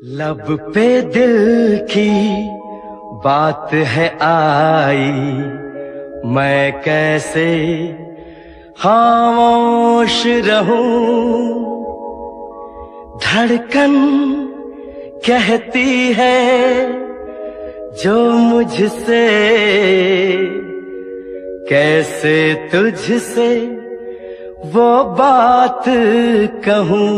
लब पे दिल की बात है आई, मैं कैसे खामोश रहूं। धड़कन कहती है जो मुझसे, कैसे तुझसे वो बात कहूं।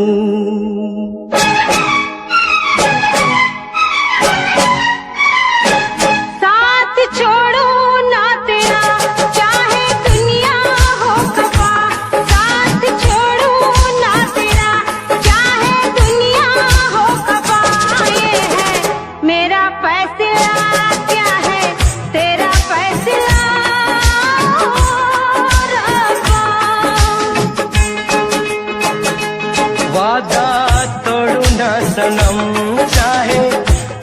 वादा तोड़ू ना सनम, चाहे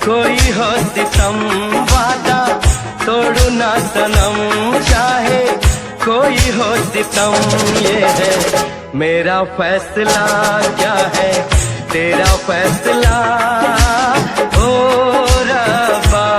कोई हो सितम। वादा तोड़ू ना सनम, चाहे कोई हो सितम। ये है मेरा फैसला, क्या है तेरा फैसला ओ रब्बा।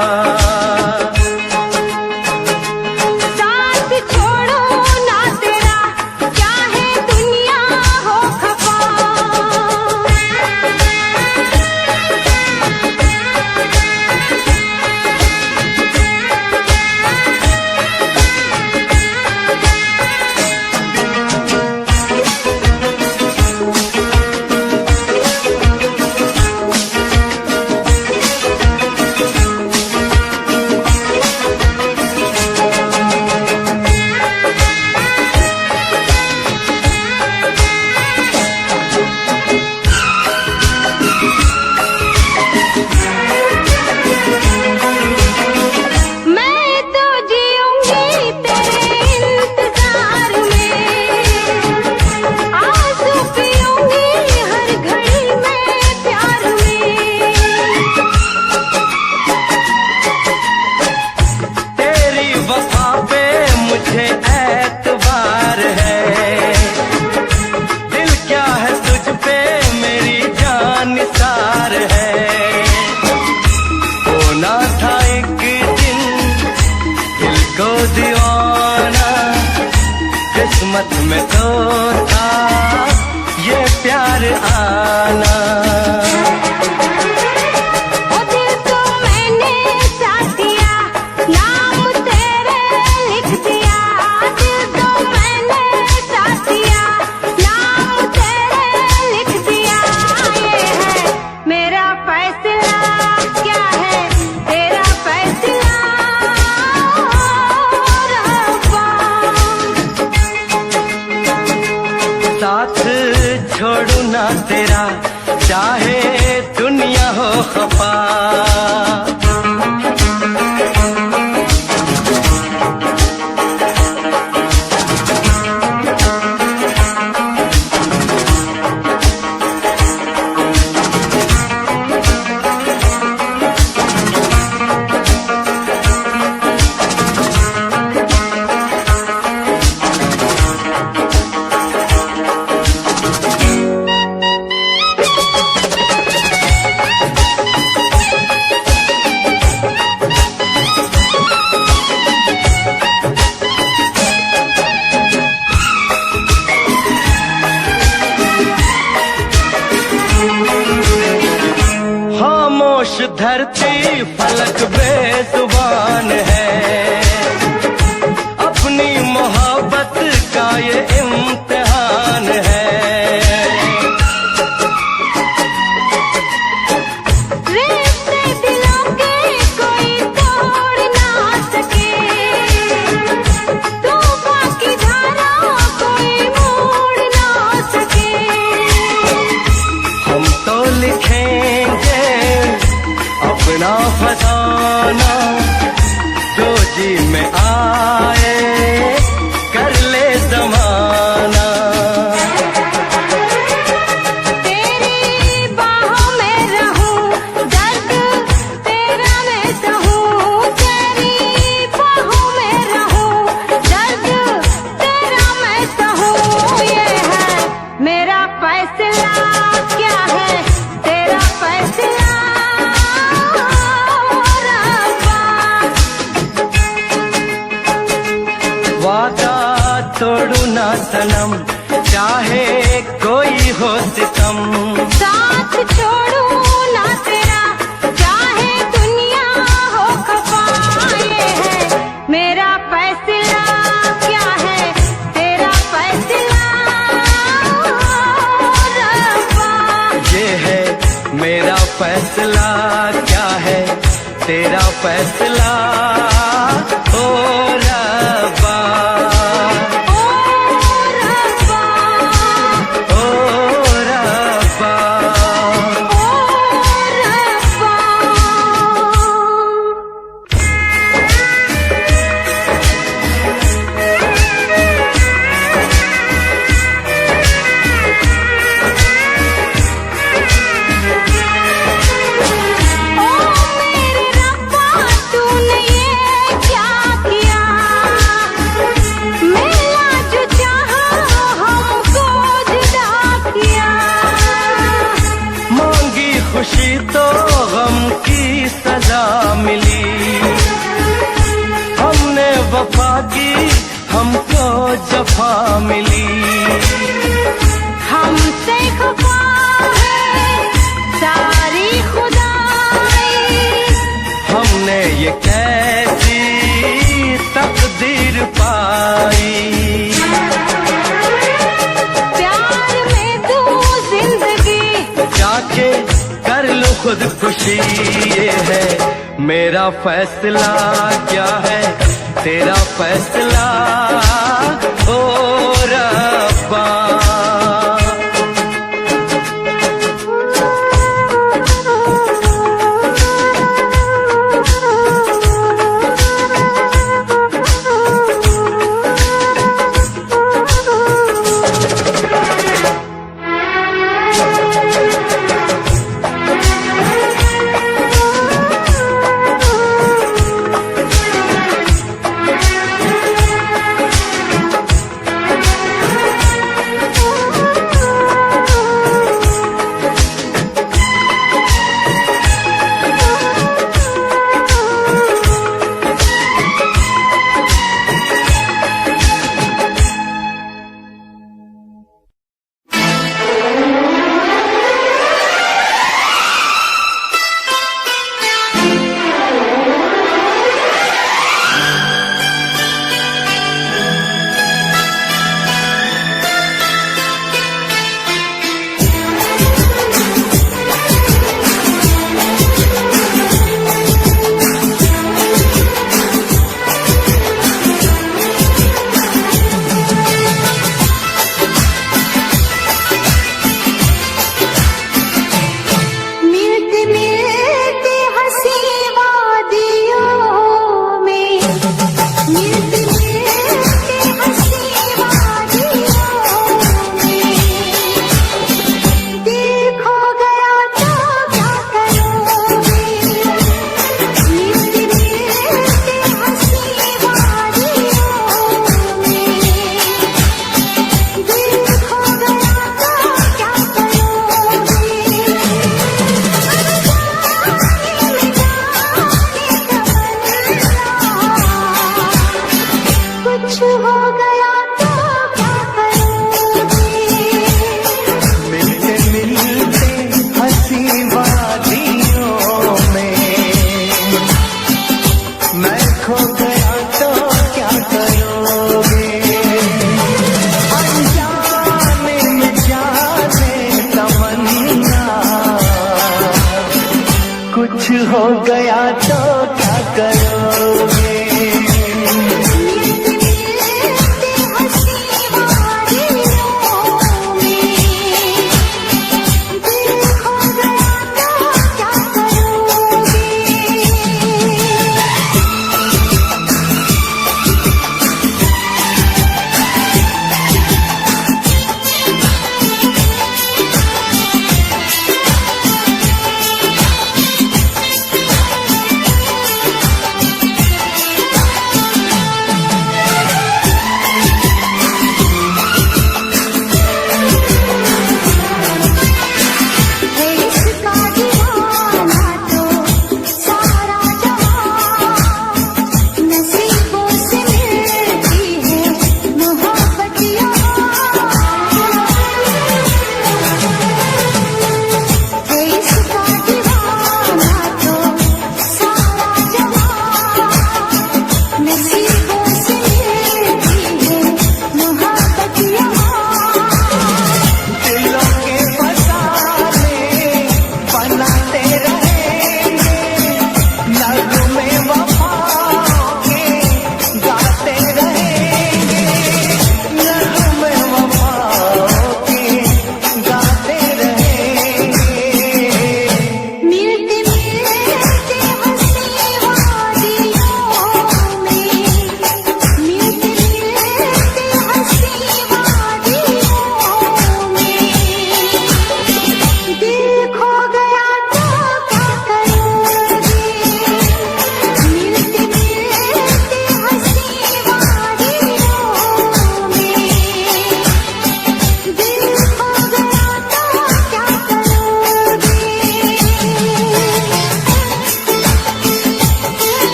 दीवाना किस्मत में तो था ये प्यार आना। ओ दिल को मैंने साथ दिया, नाम तेरे लिख दिया। दिल को मैंने साथ दिया, नाम तेरे लिख दिया। ये है मेरा फैसला, क्या है तेरा फैसला। साथ छोड़ू ना तेरा, चाहे दुनिया हो खफा। खामोश धरती फलक बेजुबान है, अपनी मोहब्बत का ये इम्तिहान है। रिश्ते दिलों के कोई तोड़ ना सके, तूफान की धारा कोई मोड़ ना सके। हम तो लिखेंगे अपना फसाना, जो जी में आए कर ले ज़माना। तेरी बाहों में रहूं, दर्द तेरा मैं सहूं। तेरी बाहों में रहूं, दर्द तेरा मैं सहूं। ये है मेरा फैसला, क्या है तेरा फैसला। सनम, चाहे कोई हो सितम। साथ छोड़ू ना तेरा, चाहे दुनिया हो खफा। ये है मेरा फैसला, क्या है तेरा फैसला रब्बा। ये है मेरा फैसला, क्या है तेरा फैसला ओ रब्बा। ओ रब्बा, ओ रब्बा, ओ रब्बा। ओ मेरे रब्बा, तूने ये क्या किया। मेरा जो चाहा हमको जुदा किया। मांगी खुशी तो गम की सजा मिली। हमने वफा की, हमको जफा मिली। हमसे खफा है सारी खुदाई। हमने ये कैसी तकदीर पाई। प्यार में तू जिंदगी, जाके कर लो खुद खुशी। ये है मेरा फैसला, क्या है तेरा फैसला ओ रब्बा। मिलते मिलते हंसी वादियों में। मिलते मिलते हंसी वादियों में। दिल खो गया तो क्या करोगे। मिलते मिलते हंसी वादियों में। दिल खो गया तो क्या करोगे। कुछ हो गया तो क्या करोगे। मिलते मिलते हंसी वादियों में मैं खो गया तो क्या करोगे। अनजाने में जाने तमन्ना, कुछ हो गया तो क्या करोगे। मिलते मिलते हंसी वादियों में। दिल खो गया तो क्या करोगे।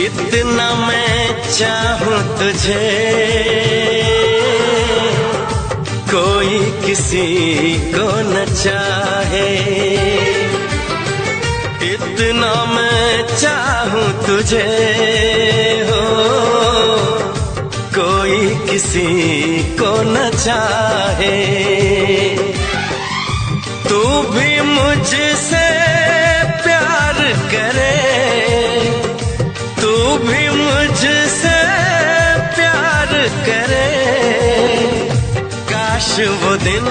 इतना मैं चाहूं तुझे कोई किसी को न चाहे, इतना मैं चाहूं तुझे हो कोई किसी को न चाहे। तू भी मुझसे प्यार करे, तू भी मुझसे प्यार करे, काश वो दिन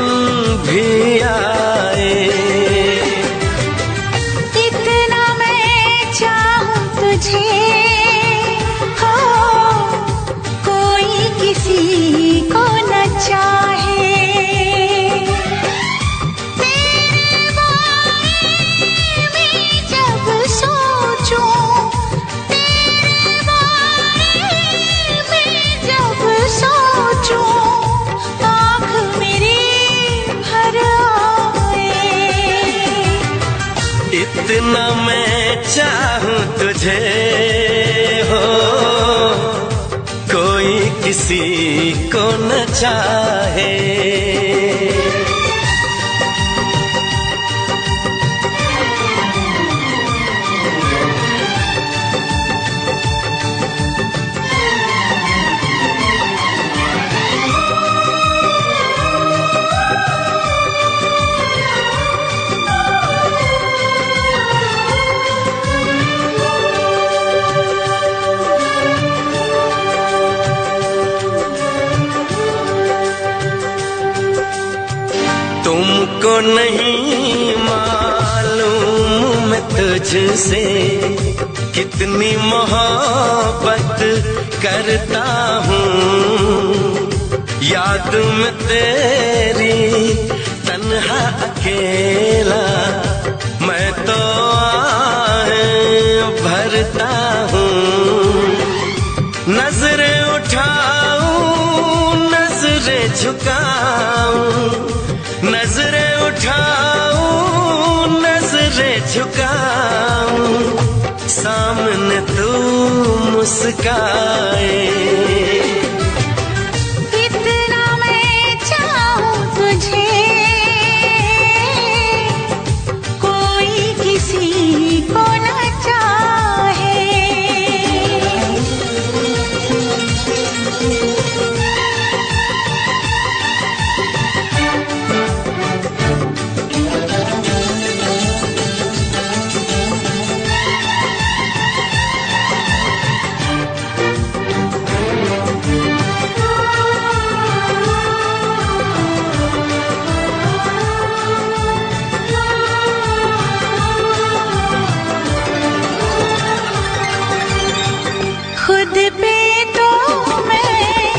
भी आए। इतना मैं चाहूं तुझे हो कोई किसी को न चाहे। तेरे बारे में जब सोचूं, तेरे बारे में जब सोचूं, आँख मेरी भर आए। इतना मैं चाहूं तुझे हो कोई किसी को न चाहे। तुमको नहीं मालूम मैं तुझसे कितनी मोहब्बत करता हूँ। याद में तेरी तन्हा अकेला मैं तो आहें भरता हूँ। नजरें उठाऊं नजरें झुकाऊं, नजरें उठाऊं नजरें झुकाऊं, सामने तू मुस्काए। इतना मैं चाहूं तुझे कोई किसी को न चाहे। खुद पे तो मैं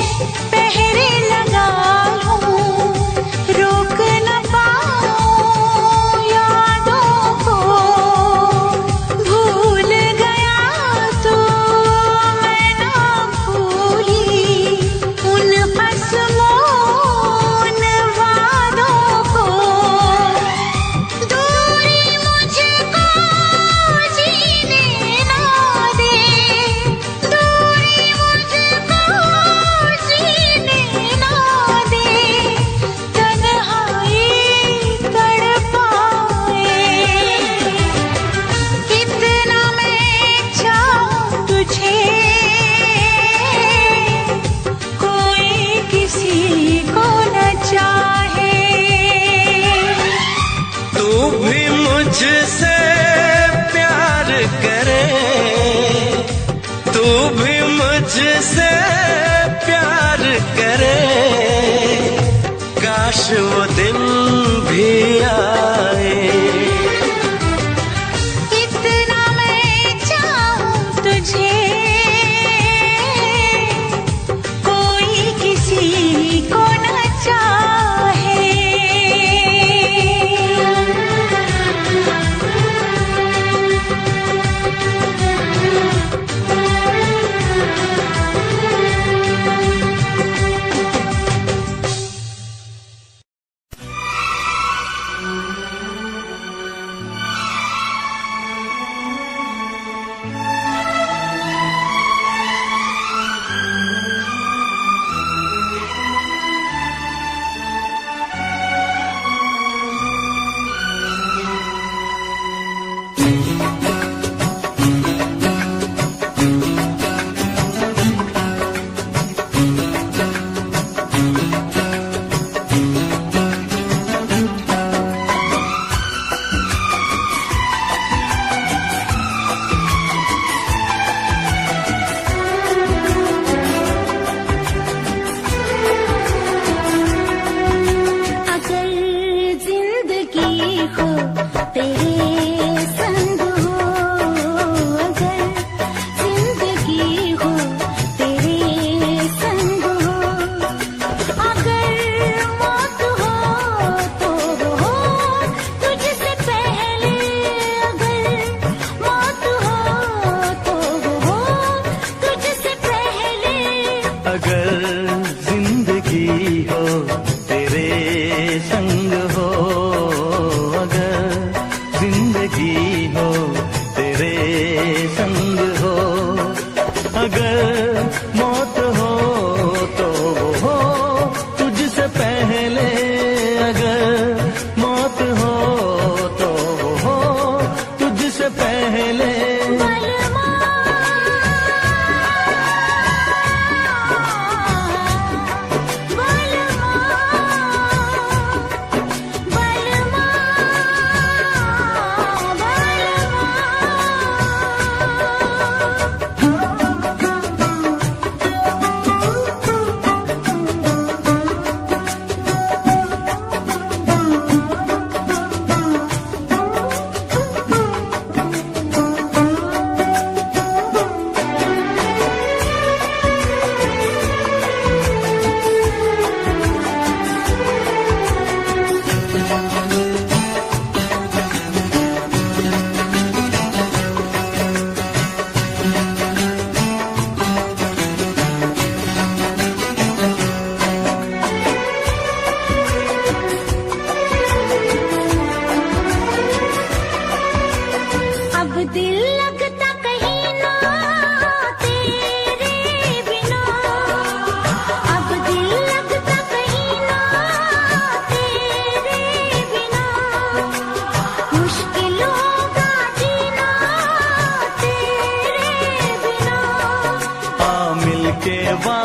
पहरे लगा लूं, रोक न पाऊं यादों को। भूल गया तो मैं ना भूली उन कसमों उन वादों को। दूरी मुझको जीने ना दे, दूरी मुझको जीने ना दे, तन्हाई तड़पाए। इतना मैं चाहूं तुझे कोई किसी को न चाहे। तू भी मुझसे प्यार करे, तू भी मुझसे प्यार करे, काश वो दिन भी आए। इतना मैं चाहूं तुझे कोई किसी को न चाहे।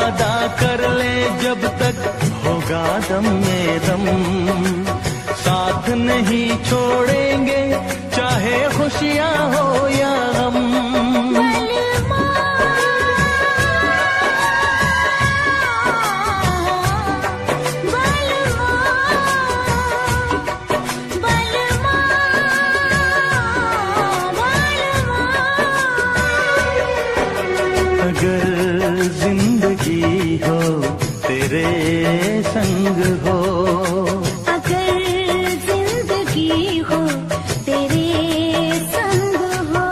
वादा कर ले जब तक होगा दम में दम, साथ नहीं छोड़ेंगे चाहे खुशियाँ हो या गम। अगर जिंदगी हो तेरे संग हो, अगर जिंदगी हो तेरे संग हो,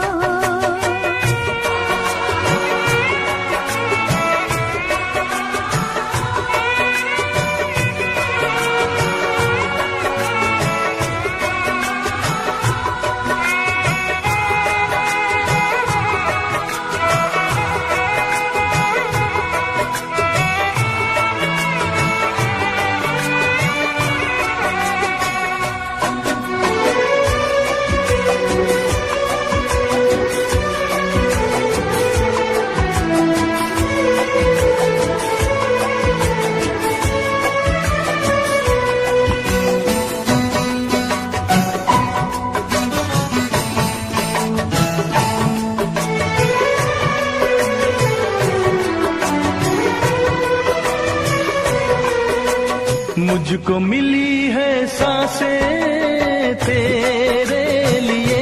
मुझको मिली है सांसें तेरे लिए,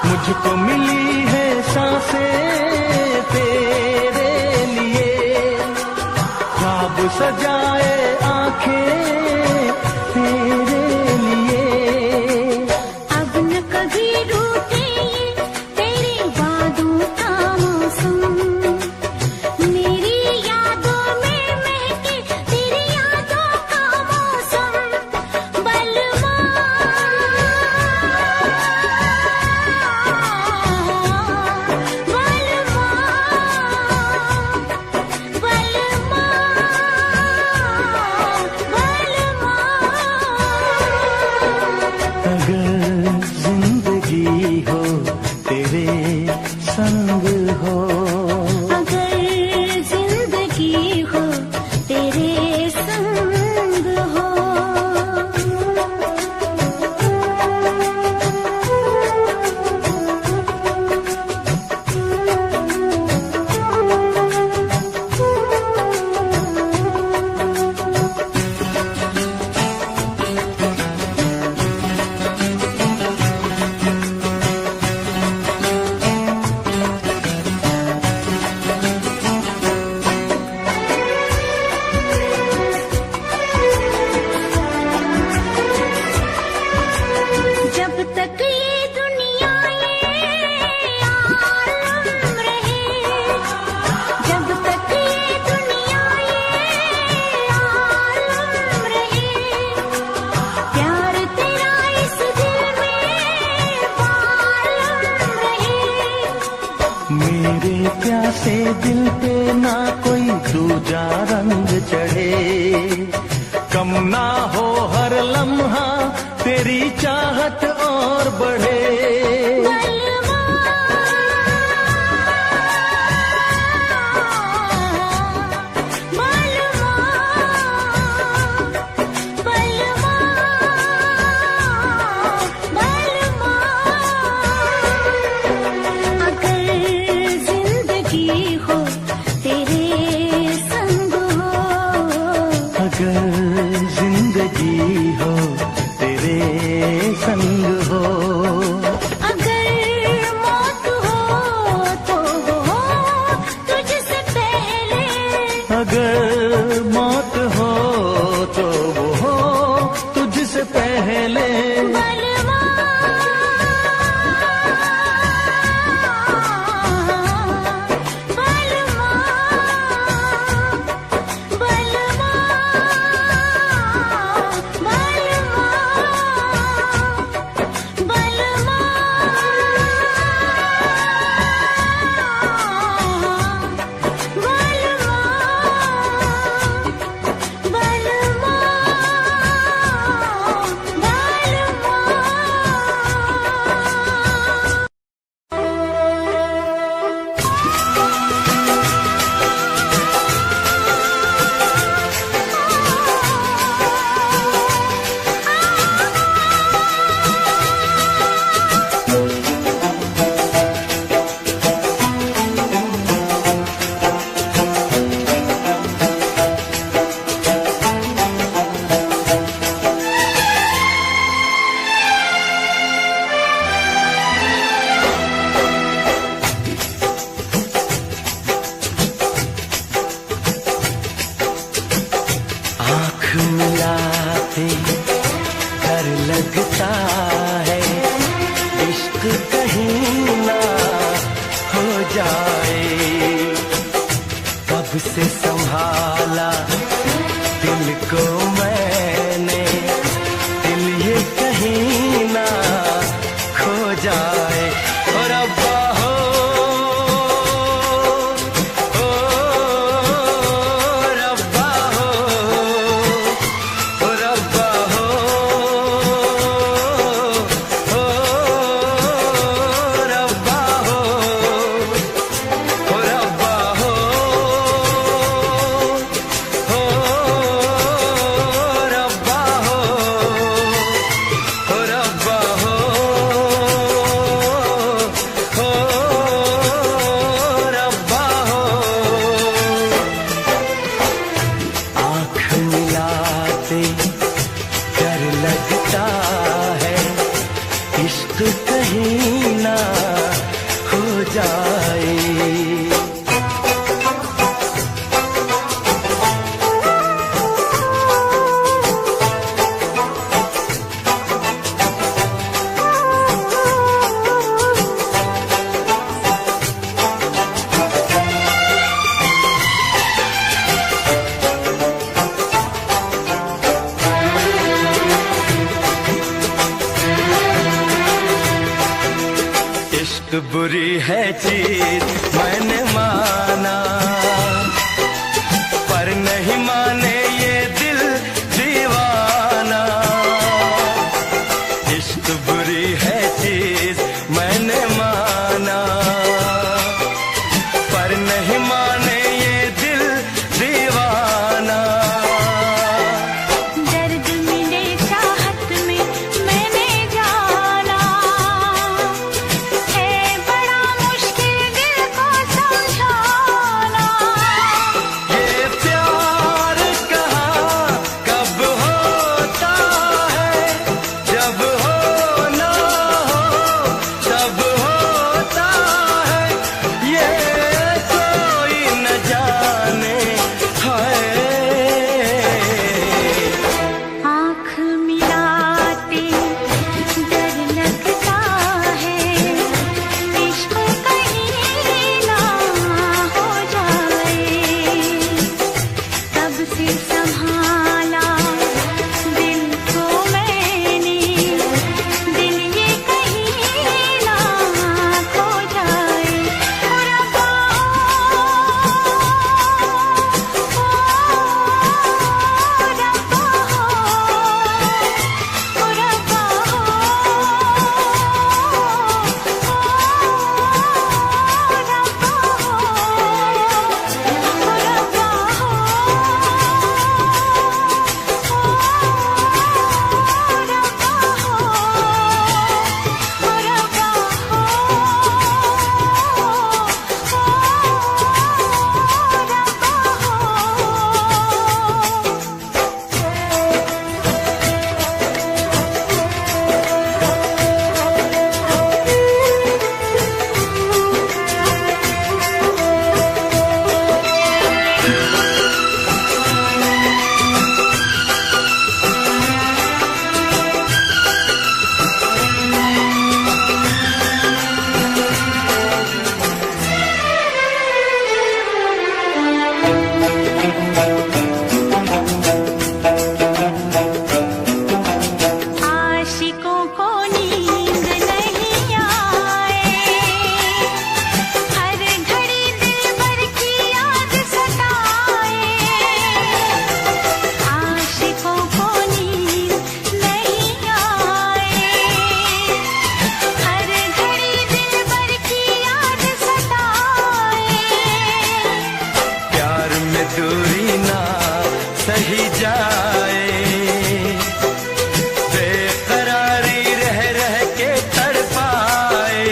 मुझको मिली है सांसें तेरे लिए, ख्वाब सजाए आंखें तेरे लिए। अब न कभी रूठे तेरे वादों का मौसम, मेरी यादों में महके तेरी यादों का मौसम। बलवा अगर जिंदगी हो तेरे संग हो, अगर जिंदगी हो तेरे संग हो, जब तक ये दुनिया ये आलम रहे, जब तक ये दुनिया ये आलम रहे, प्यार तेरा इस दिल में बालम रहे। मेरे प्यासे दिल पे ना कोई दूजा रंग चढ़े, कम ना हो हर लम्हा तेरी चाहत और बढ़े। बलवा बलवा बलवा बलवा, अगर जिंदगी हो तेरे संग हो, अगर जिंदगी हो तेरे संग हो, अगर मौत हो तो हो तुझसे पहले, अगर मौत हो तो वो हो तुझसे पहले। बलवा बलवा बलवा बलवा जाए। ओ रब्बा हो रब्बा हो, ओ रब्बा हो रब्बा हो, ओ रब्बा हो रब्बा हो, ओ रब्बा हो रब्बा हो। आँख मिलाते डर लगता है, इश्क कहीं ना हो जाए। इश्क बुरी है चीज मैंने माना, पर नहीं माने ये दिल दीवाना। इश्क बुरी है चीज मैंने माना, पर नहीं माने ये दिल दीवाना। दर्द मिले चाहत में मैंने जाना, है बड़ा मुश्किल दिल को समझाना। ये प्यार कहाँ कब होता है, जब होना हो तब होता है। ये कोई न जाने है। आँख मिलाते डर लगता है, इश्क कहीं ना हो जाए। तब से संभाला दिल को मैंने, दिल ये कहीं ना खो जाए। ओ रब्बा आशिकों को नींद नहीं आए, हर घड़ी दिलबर की याद सताए। आशिकों को नींद नहीं आए, हर घड़ी दिलबर की याद सताए। प्यार में दूरी ना सही जाए, बेकरारी रह रह के तड़पाए।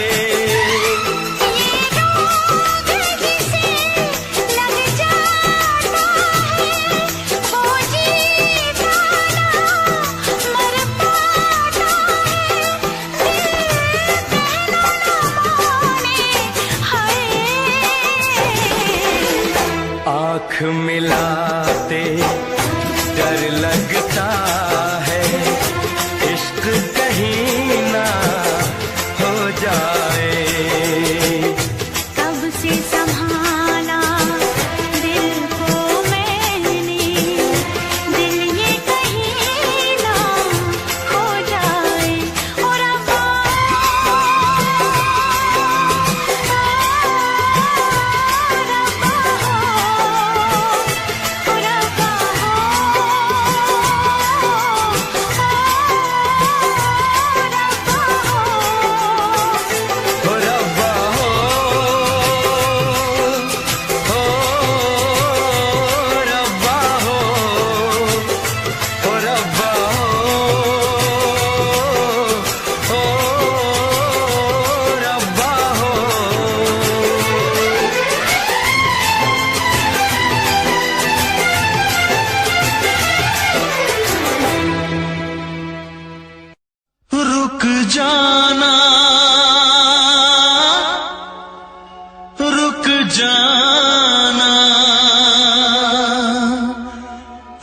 ये रोग किसे लग जाता है, वो जीता ना मर पाता है। दिल कहना ना माने, हाय। आँख मिलाते डर लगता है, इश्क कहीं ना हो जाए। कब से संभाला दिल को मैंने, दिल ये कहीं ना खो जाए। ओ रब्बा जाना, रुक जाना,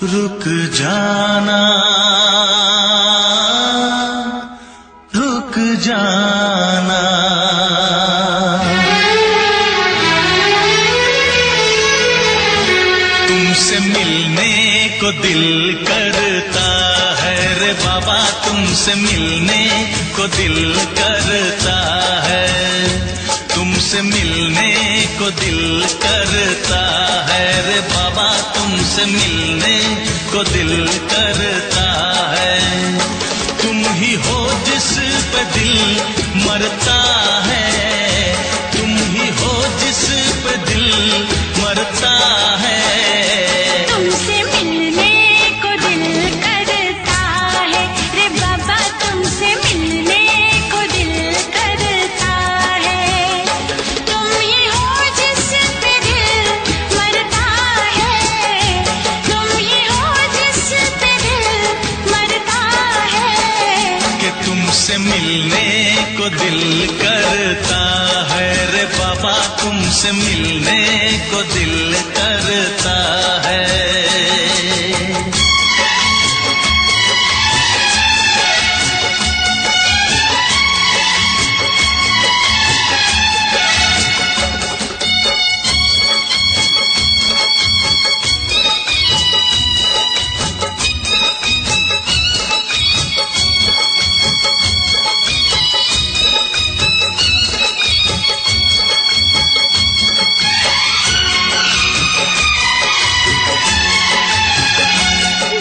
रुक जाना, रुक जाना। तुमसे मिलने को दिल करता है रे बाबा, तुमसे मिलने को दिल करता है, तुमसे मिलने को दिल करता है रे बाबा, तुमसे मिलने को दिल करता है। तुम ही हो जिस पे दिल मरता है, तुम ही हो जिस पे दिल मरता है। तुमसे मिलने को दिल करता है रे बाबा, तुमसे मिलने को दिल करता है। तुम ही हो जिस पे दिल मरता है, तुम ही हो जिस पे दिल मरता है। कि तुमसे मिलने को दिल करता है रे बाबा, तुमसे मिलने को दिल करता है।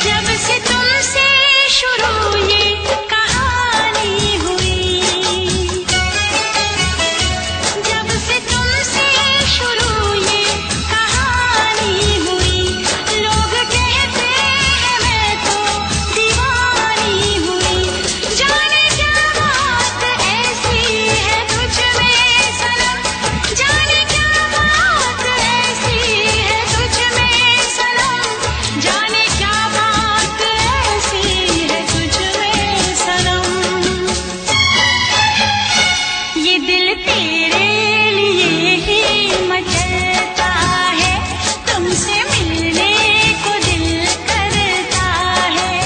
जब से तुमसे शुरू ये कहानी हुई, जब से तुमसे शुरू ये कहानी हुई, लोग कहते हैं मैं तो दीवानी हुई। जाने क्या बात ऐसी है तुझ में सनम, जाने क्या बात ऐसी है तुझ में सनम, जाने क्या बात ऐसी है तुझ में सनम। ये दिल तेरे लिए ही मचलता है, तुमसे मिलने को दिल करता है।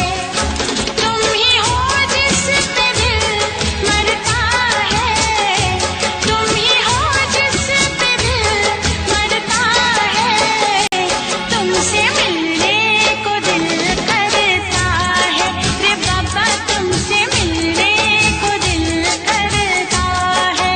तुम ही हो जिस पे दिल मरता है, तुम ही हो जिस पे दिल मरता है। तुमसे मिलने को दिल करता है रे बाबा, तुमसे मिलने को दिल करता है।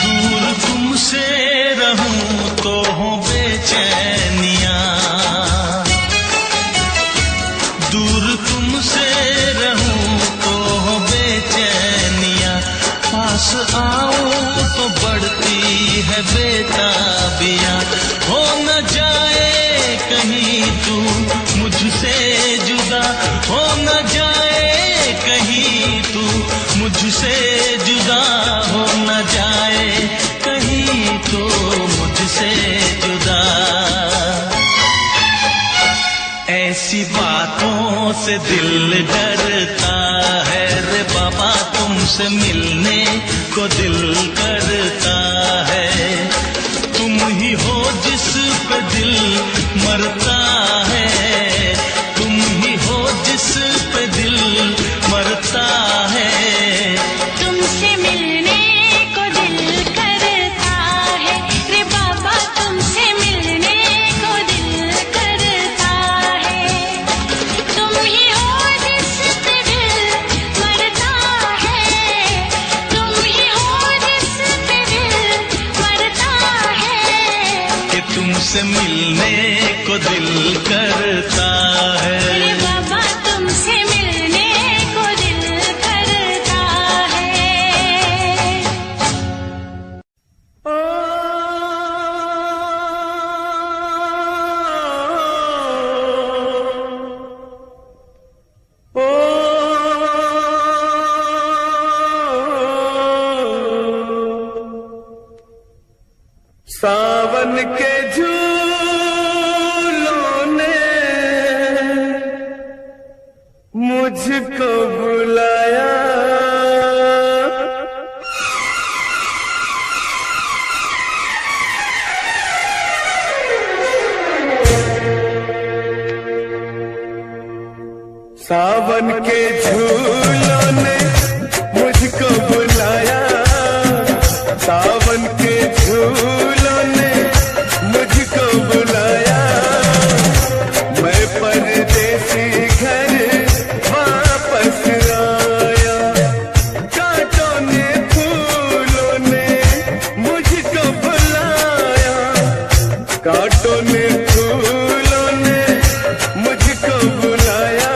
दूर तुमसे रहूं तो हो बेचैनियां, दूर तुमसे रहूं तो हो बेचैनियां, पास आऊं तो बढ़ती है बेताबियां। हो न जाए कहीं तू मुझसे जुदा, हो न जाए कहीं तू मुझसे जुदा, हो न जाए कहीं तो मुझसे जुदा। ऐसी बातों से दिल डरता है रे बाबा, तुमसे मिलने को दिल करता है। तुम ही हो जिस पे दिल मरता है, तुम ही हो जिस पे दिल मरता है। तुमसे मिलने को दिल करता है रे बाबा, तुमसे मिलने को दिल करता है। तुम ही हो जिस पे दिल मरता है, तुम ही हो जिस पे दिल मरता है। कि तुमसे मिलने को दिल सावन के झूलों ने मुझको बुलाया, सावन के झूलों ने मुझको बुलाया, सावन के झूलों ने मुझको बुलाया। मैं परदेसी घर वापस आया, कांटों ने फूलों ने मुझको बुलाया, कांटों ने फूलों ने मुझको बुलाया।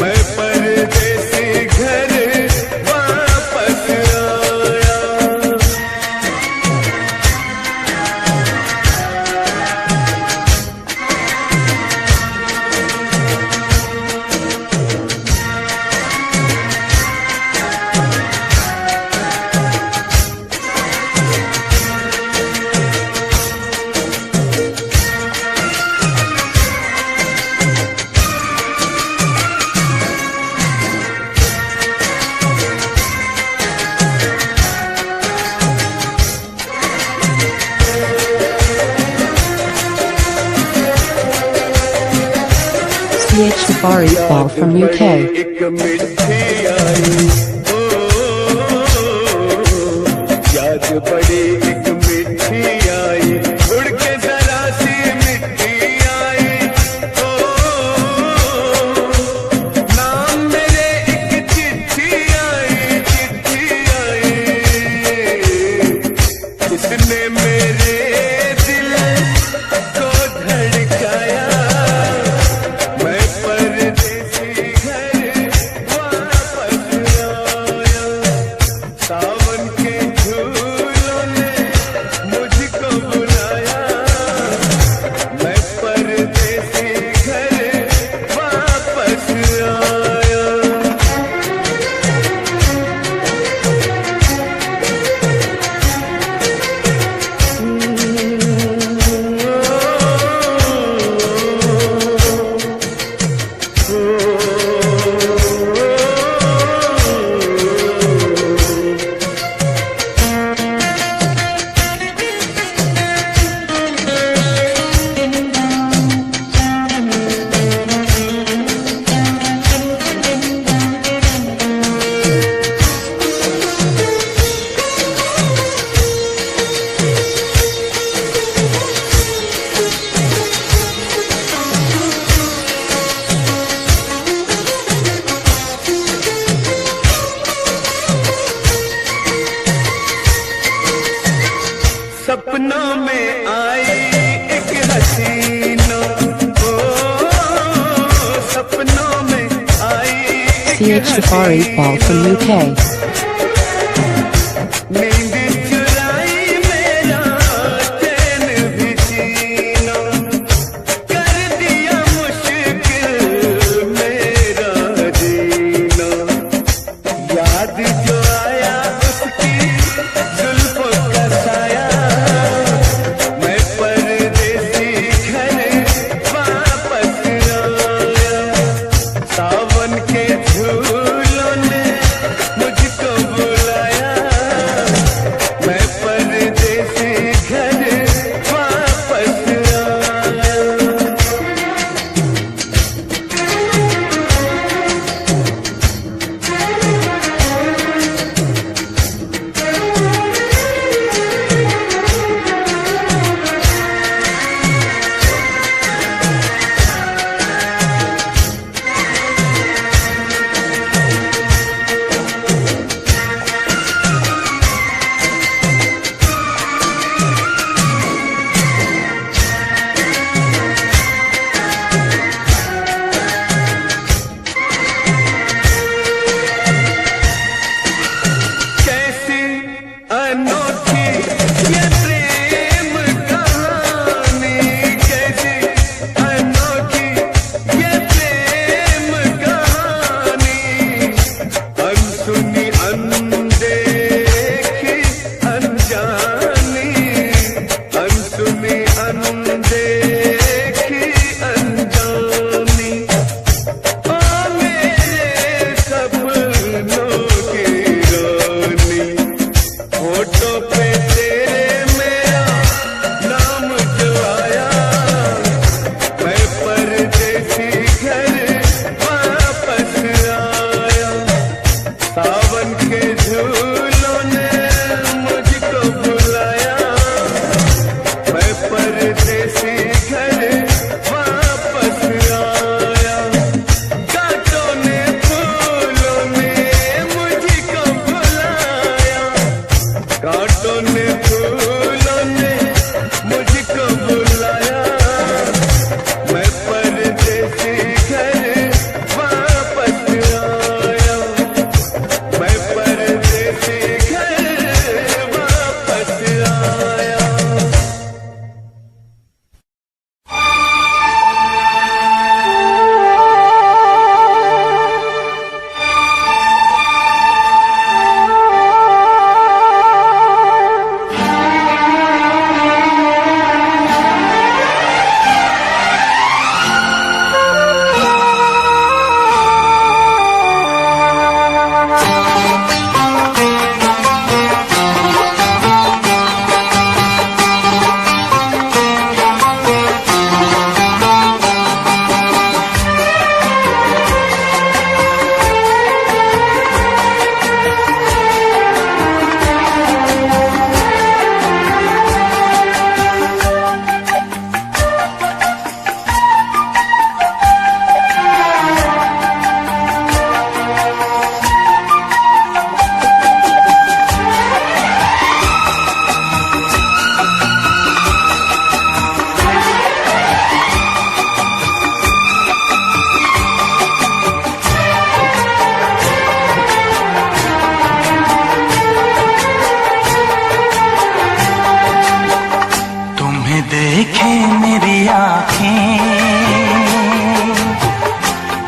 मैं परदेसी घर वापस आया। CH Safari Ball from UK. एक मिठी आई ओ, याद बड़ी एक मिठी आई, उड़ के जरा सी मिट्टी आई ओ, नाम मेरे एक चिट्ठी आई, चिट्ठी आई, जिसने मेरे दिल को धड़काया। मैं परदेसी घर वापस आया, सावन के झूलों ने मुझको बुलाया। मैं परदेसी घर वापस आया। सपनों में आई एक हसीना ओ, सपनों में आई CH Safari Ball from UK. नींद चुराई मेरा चैन भी छीना, कर दिया मुश्किल मेरा जीना। याद जो आया उसकी जुल्फों का साया, मैं परदेसी घर वापस आया। सावन के झूलों ने मुझको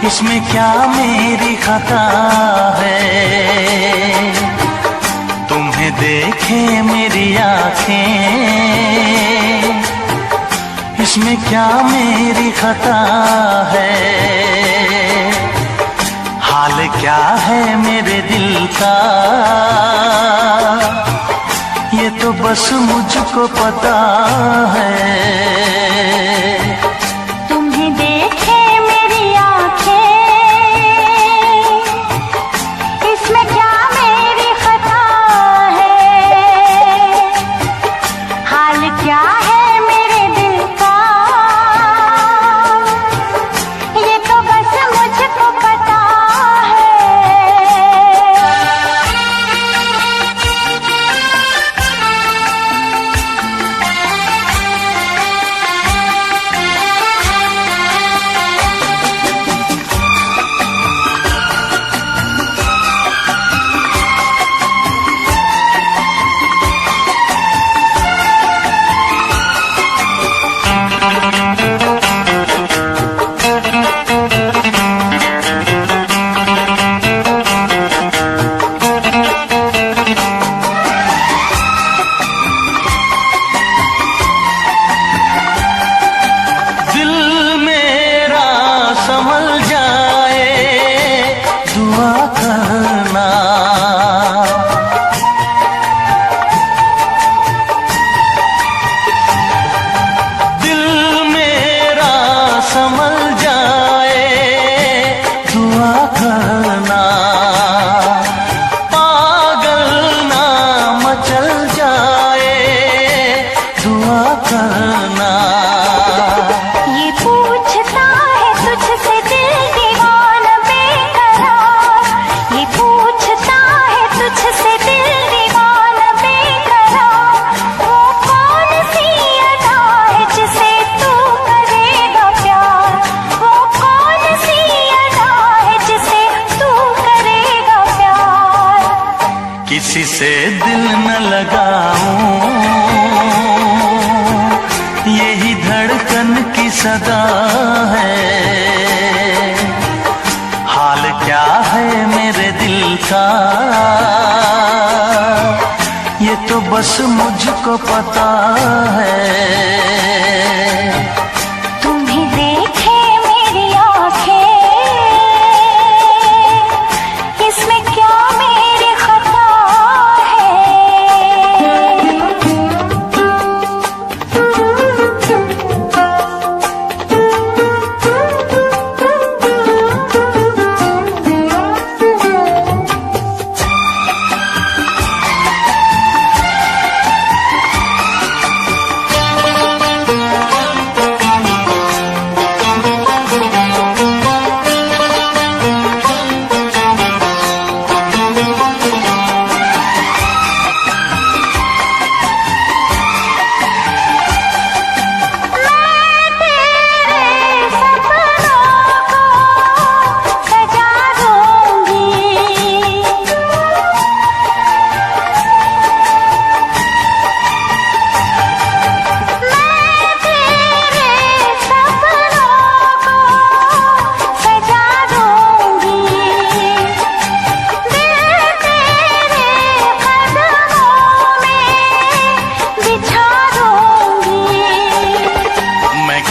इसमें क्या मेरी खता है, तुम्हें देखे मेरी आँखें, इसमें क्या मेरी खता है, हाल क्या है मेरे दिल का, ये तो बस मुझको पता है। तुम्हें देखे मेरी आँखें, इसमें क्या मेरी खता है, हाल क्या है मेरे दिल का, ये तो बस मुझको पता है। किसी से दिल न लगाऊं, यही धड़कन की सदा है, हाल क्या है मेरे दिल का, ये तो बस मुझको पता है। तुम्हें देखे मेरी आँखें, इसमें क्या मेरी खता है,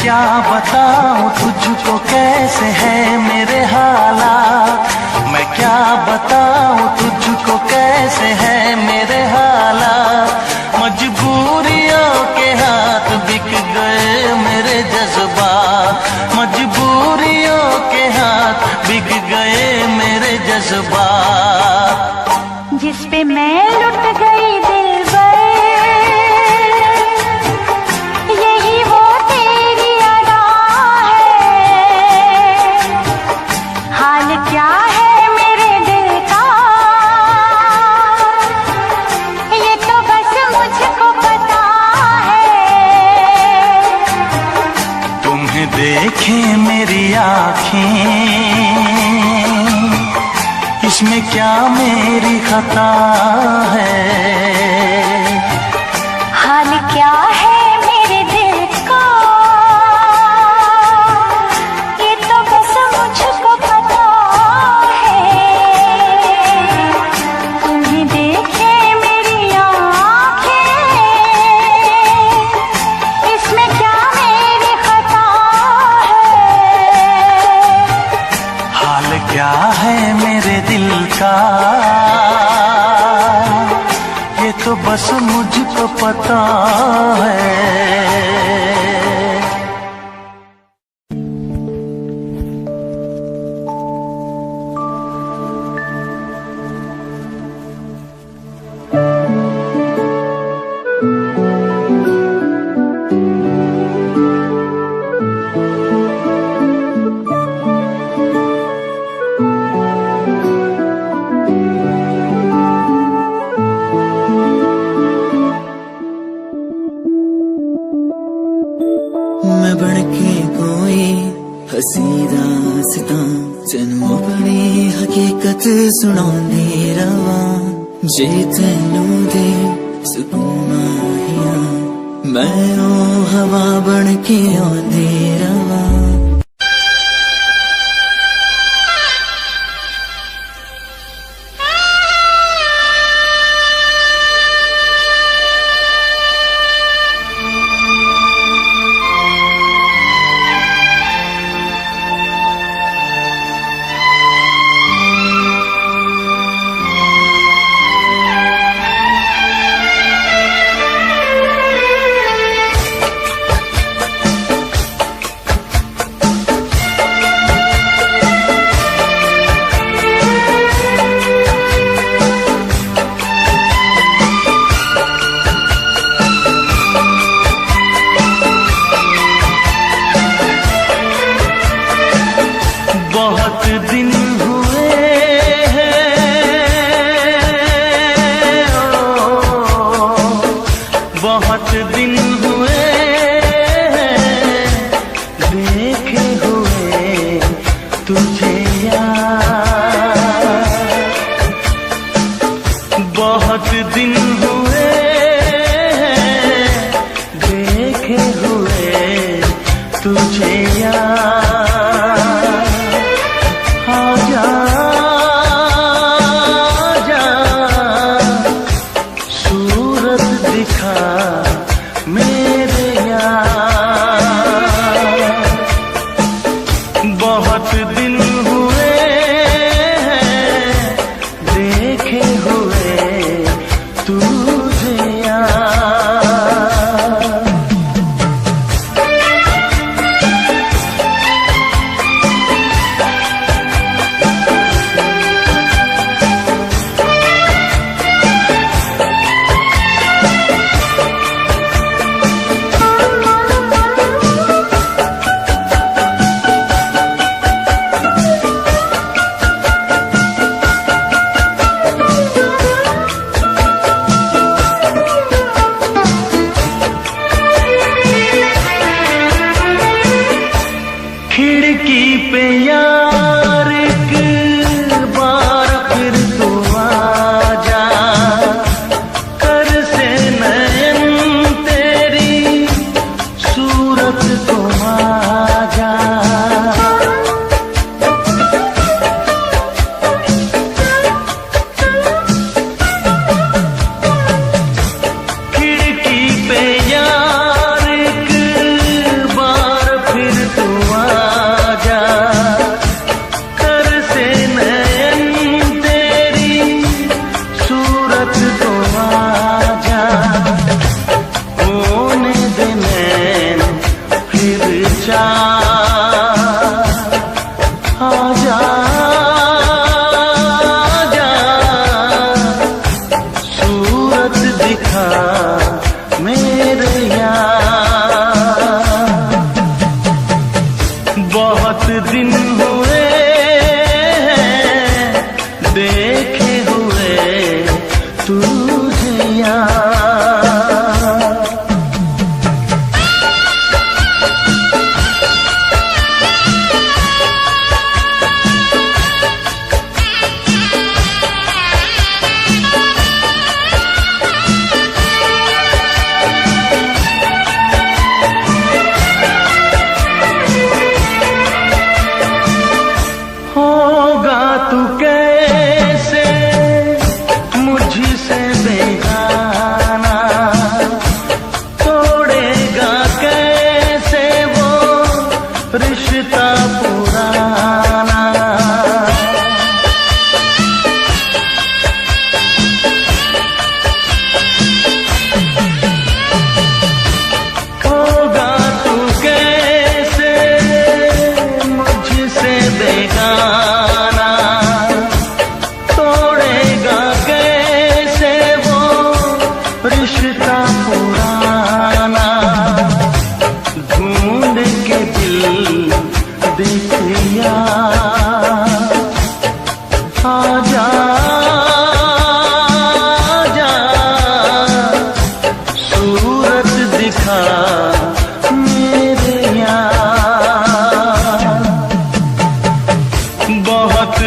क्या बताऊं तुझको कैसे है मेरे हालात, मैं क्या बताऊं तुझको कैसे है मेरे हालात, मजबूरियों के हाथ बिक गए मेरे जज्बात, मजबूरियों के हाथ बिक गए मेरे जज्बात, जिस पे मैं लुट गई दिलबर, यही वो तेरी अदा है, हाल क्या है मेरे दिल का, ये तो बस मुझको पता है। तुम्हें देखे मेरी आँखें, इसमें क्या मेरी खता है, हाल क्या है मेरे दिल का, ये तो बस मुझको क्या है मेरे दिल का, ये तो बस मुझको पता है। मैं बनके कोई हसी दास्तां तेनू बड़ी हकीकत सुनांदी रवा, जे तेनू दे सुकून आया मैं ओ हवा बनके आंदी रवा। बहुत दिन हुए हैं, बहुत दिन हुए हैं देखे हुए तुझे यार, बहुत दिन हुए हैं देखे हुए तुझे यार। मेरे यार बहुत दिन हुए हैं देखे हुए तुझे यार। खिड़की पे यार एक बार फिर तू आजा, कर से नयन तेरी सूरत को आजा। खिड़की पे यार एक बार फिर तू आजा, कर से नयन तेरी सूरत को आजा। होने दे नैन फिर आजा, आजा सूरत दिखा मेरे यार। बहुत दिन हुए हैं देखे हुए तुझे यार।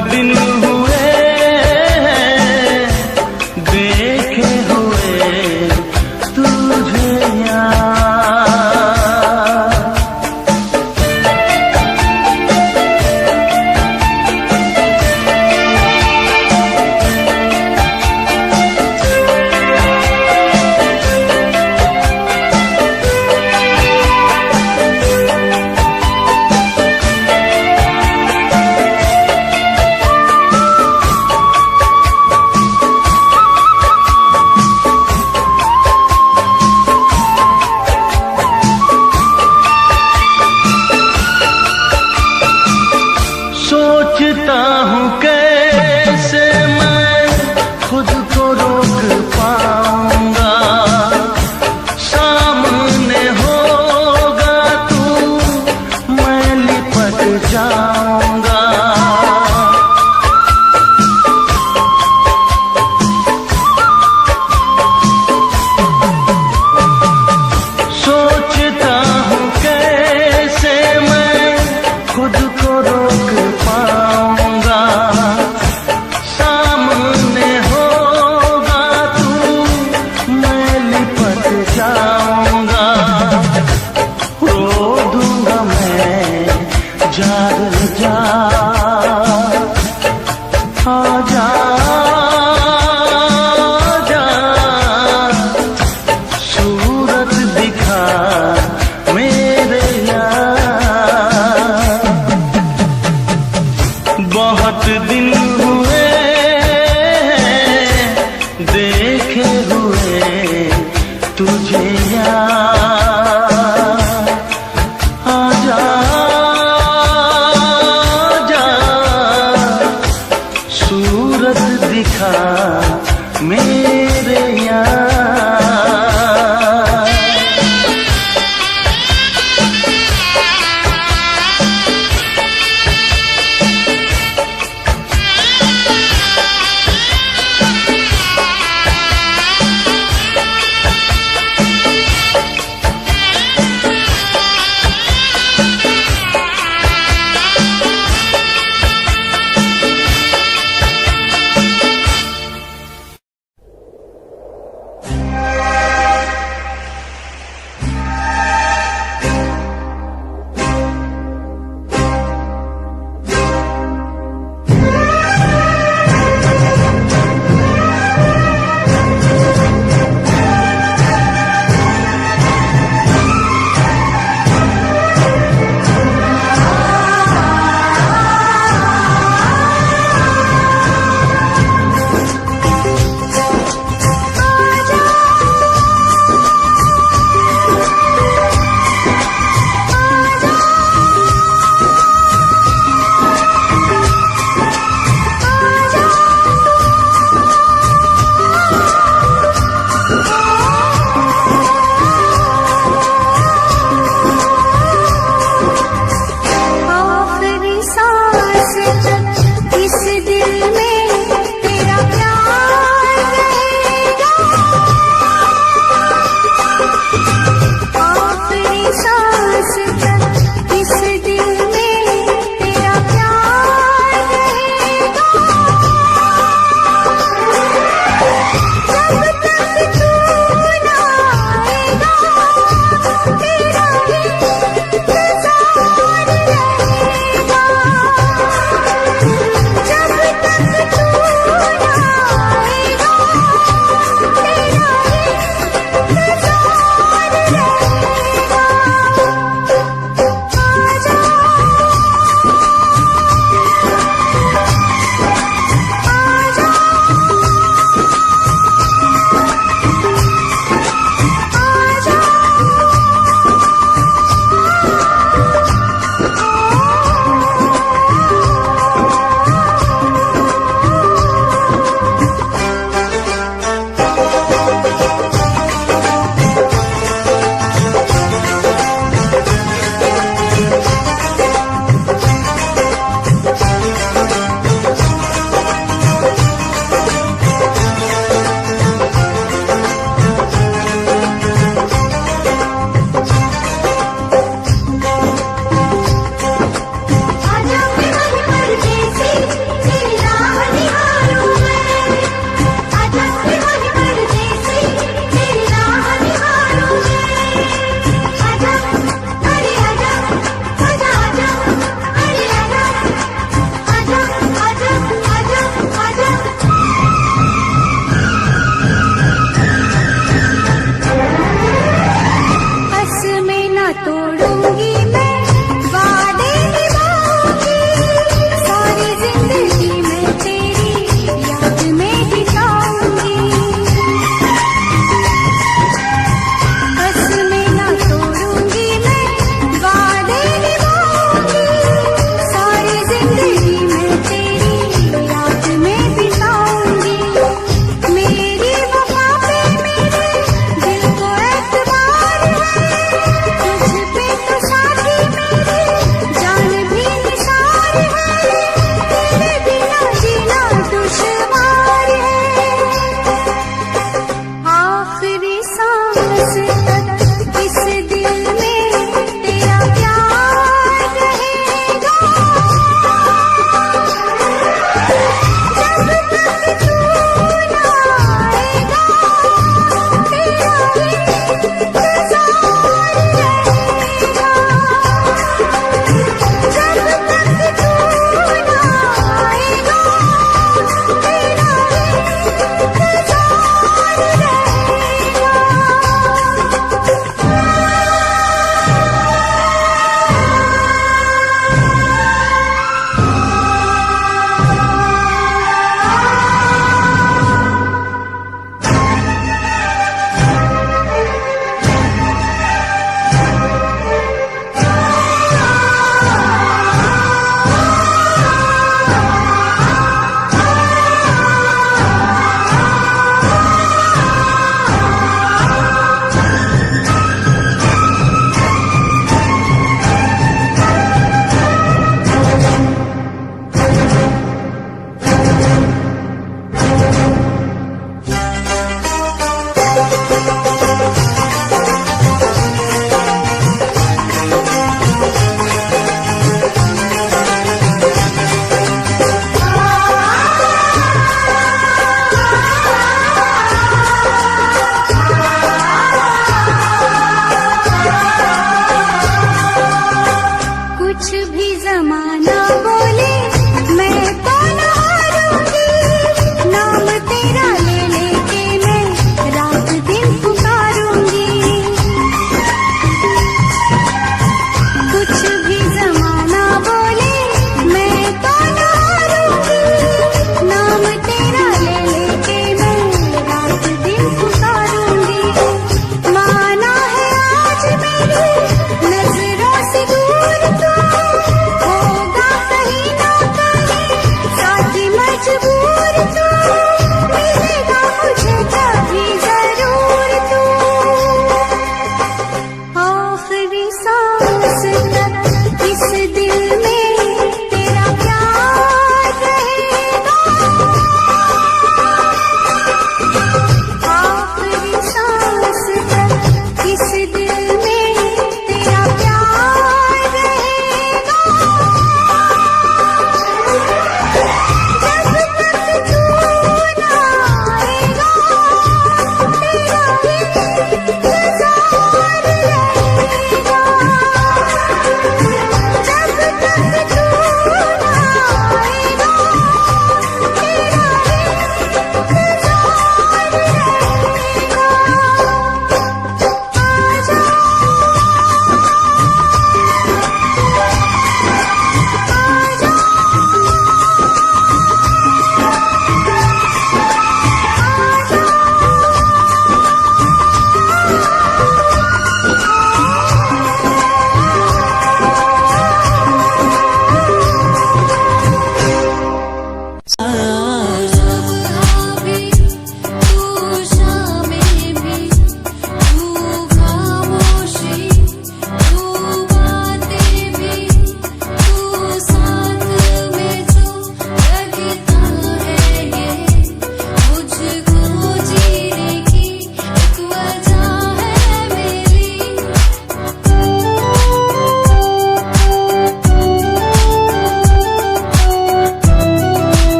दिन हुए देखे हुए तुझे यार। सोचता हूँ कैसे मैं खुद को रोक पाऊंगा, सामने होगा तू मैं लिपट जाऊंगा। सोचता हूँ कैसे मैं खुद को रोक पाऊंगा, सामने होगा तू मैं लिपट जाऊंगा। रो दूंगा मैं जाग जा, आजा जा, सूरत दिखा मेरे यार। बहुत दिन हुए देखे हुए तुझे यार। आजा जा, सूरत दिखा मेरे यार।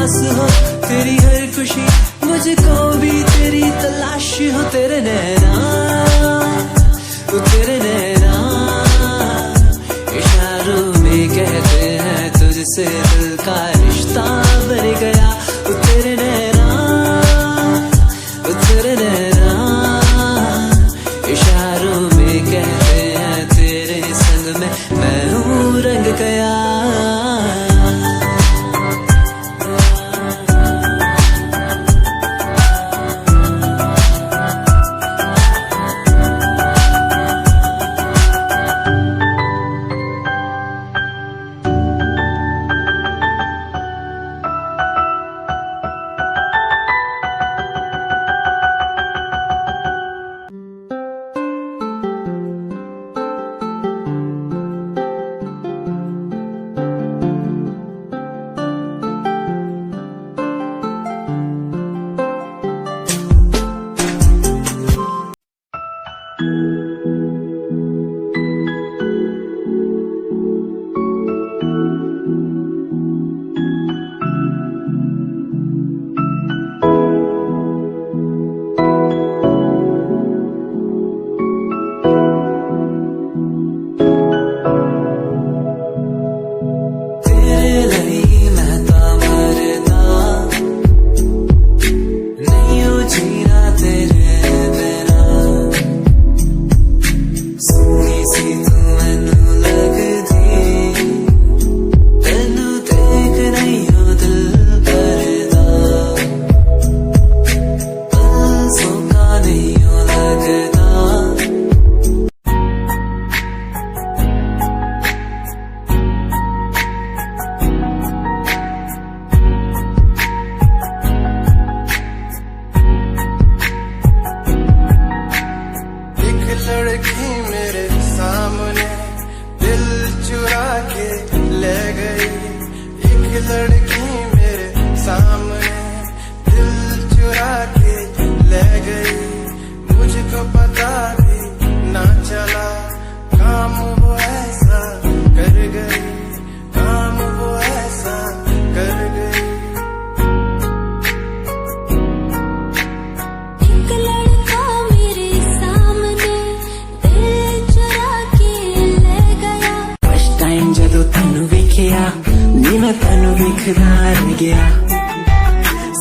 पास हो, तेरी हर खुशी मुझको भी तेरी तलाश हो। तेरे नैना, तेरे नैना इशारों में कहते हैं तुझसे दिल का रिश्ता बन गया। तेरे नैना, तेरे नैना इशारों में कहते हैं तेरे संग में मैं हूँ रंग गया।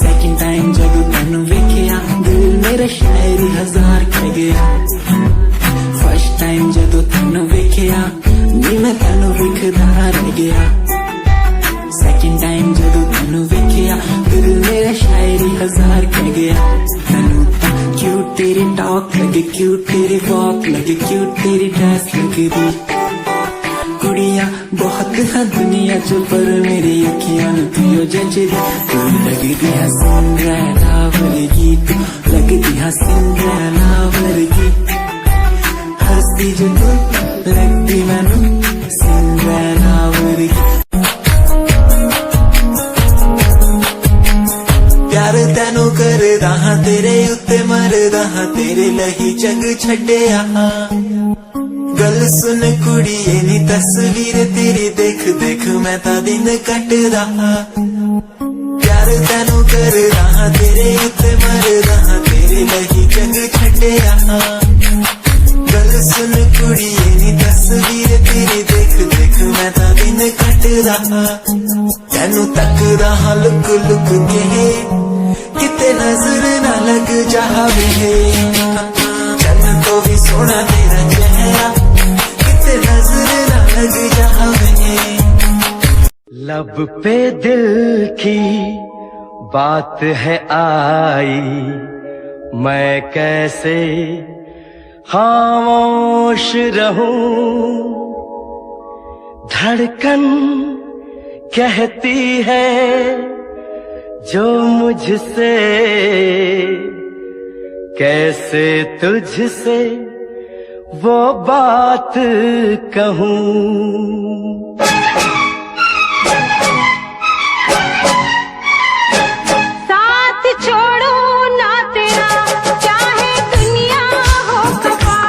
Second time जदों तैनूं वेखिया दिल मेरा शायरी हजार कह गया। First time जदों तैनूं वेखिया नी मैं तैनूं वेखदा रह गया। Second time जदों तैनूं वेखिया दिल मेरा शायरी हजार कह गया। तैनूं तां क्यूट तेरी टॉक लगे, क्यूट तेरी वॉक लगे, क्यूट तेरी ड्रेस लगदी। कुड़ियां बहुत है दुनिया च पर मेरी अखियां तुझो जचदी। तू लगदी है सिंड्रेला वर्गी, तू लगदी है सिंड्रेला वर्गी। हंसदी जो तू लगदी मैनू सिंड्रेला वर्गी। प्यार तैनू करदा हां तेरे उत्ते मरदा हां, तेरे लही जग छड्डिया। गल सुन कुड़िए नी तस्वीर तेरी देख देख मैं ता दिन कटदा। प्यार तैनू करदा हां तेरे उत्ते मरदा हां, तेरे लही जग छड्डिया। गल सुन कुड़िए नी तस्वीर तेरी देख देख मैं ता दिन कटदा। तैनू तकदा हां लुक लुक के किते नजर ना लग जावे। चन्न तो भी सोना तेरा चेहरा नजर ना लग जावे। लब पे दिल की बात है आई, मैं कैसे खामोश रहूं। धड़कन कहती है जो मुझसे, कैसे तुझसे वो बात कहूं। साथ छोड़ो ना तेरा चाहे दुनिया हो खफा।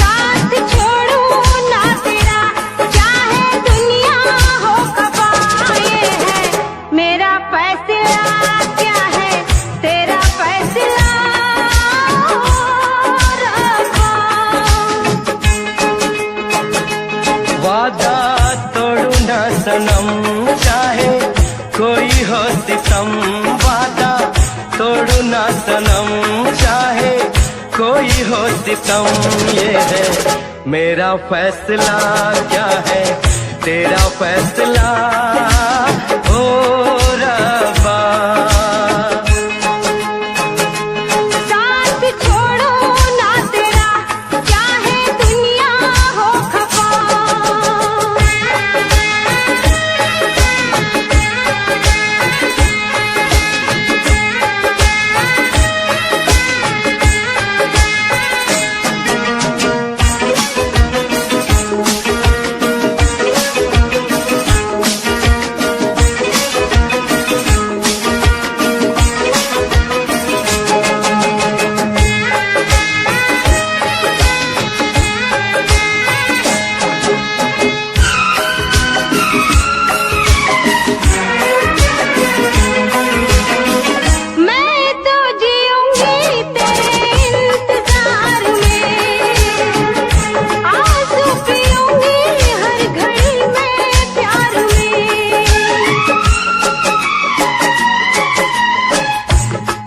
साथ छोड़ो ना तेरा चाहे दुनिया हो खफा। ये है मेरा फैसला। कोई हो सितम, वादा तोड़ू ना सनम, चाहे कोई हो सितम। ये है मेरा फैसला, क्या है तेरा फैसला ओ रब्बा। साथ छोड़ो ना तेरा, चाहे दुनिया हो खफा। मैं तो जीऊंगी तेरे इंतजार में, आंसू पीऊंगी हर घड़ी में प्यार में।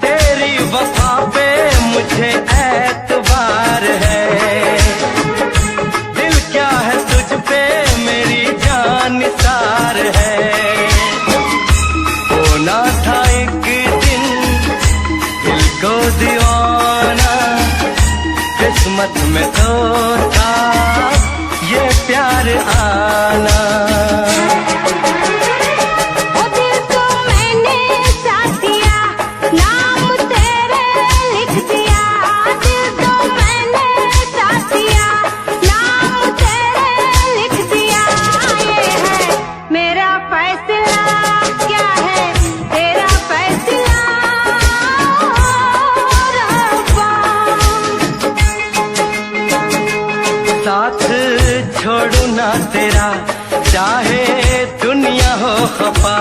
तेरी वफा पे मुझे एतबार है, दिल क्या है तुझ पे मेरी जान निसार है। होना था एक दिन दिल को दीवाना, किस्मत में तो था ये प्यार आना। ओ दिल को मैंने साथ दिया, नाम तेरे लिख दिया। दिल को मैंने साथ दिया, नाम तेरे लिख दिया। ये है मेरा फैसला, क्या है तेरा फैसला रब्बा। साथ छोड़ू ना तेरा, चाहे दुनिया हो खफा।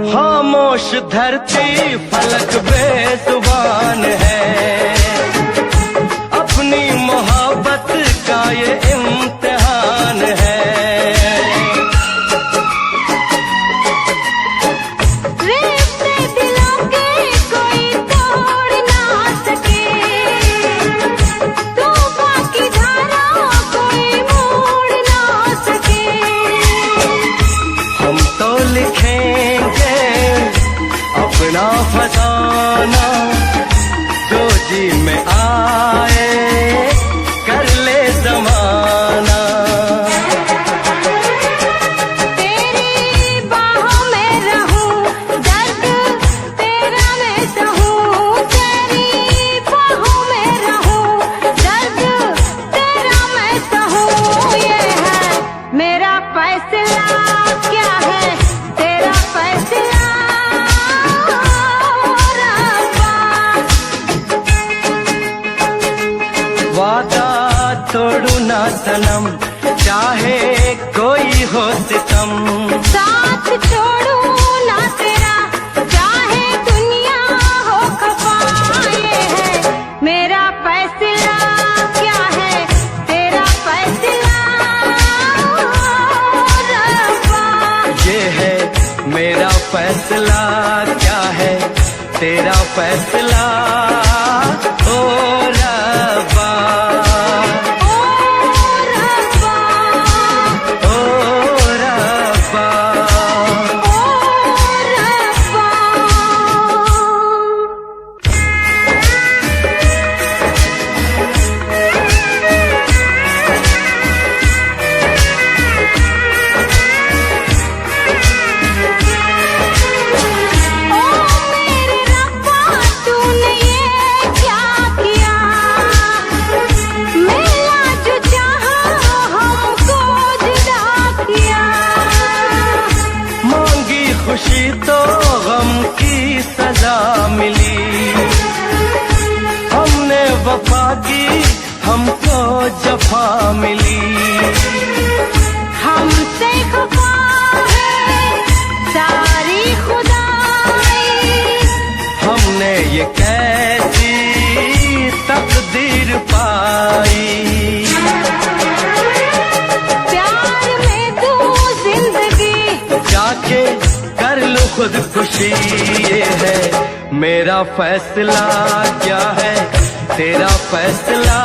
खामोश धरती फलक बेजुबान है, अपनी मोहब्बत का ये इम्तिहान है। रिश्ते दिलों के कोई तोड़ ना सके, तूफान की धारा कोई मोड़ ना सके। हम तो लिखेंगे अपना फसाना, जो जी में आए कर ले जमाना। तेरी बाहों में रहूं, दर्द तेरा मैं सहूं। तेरी बाहों में रहूं, दर्द तेरा मैं सहूं। ये है मेरा फैसला, क्या है तेरा फैसला रब्बा। वादा तोड़ू ना सनम, चाहे कोई हो सितम। साथ छोड़ू ना तेरा, चाहे दुनिया हो खफा। ये है मेरा फैसला, क्या है तेरा फैसला रब्बा। ये है मेरा फैसला, क्या है तेरा फैसला ओ रब्बा। ओ रब्बा, ओ रब्बा। ओ रब्बा। ओ सजा मिली। हमने वफा की, हमको जफा मिली। हमसे खफा है सारी खुदाई, हमने ये कैसी तकदीर पाई। प्यार में तू जिंदगी जाके कर लो खुदकुशी, ये है मेरा फैसला। क्या है तेरा फैसला?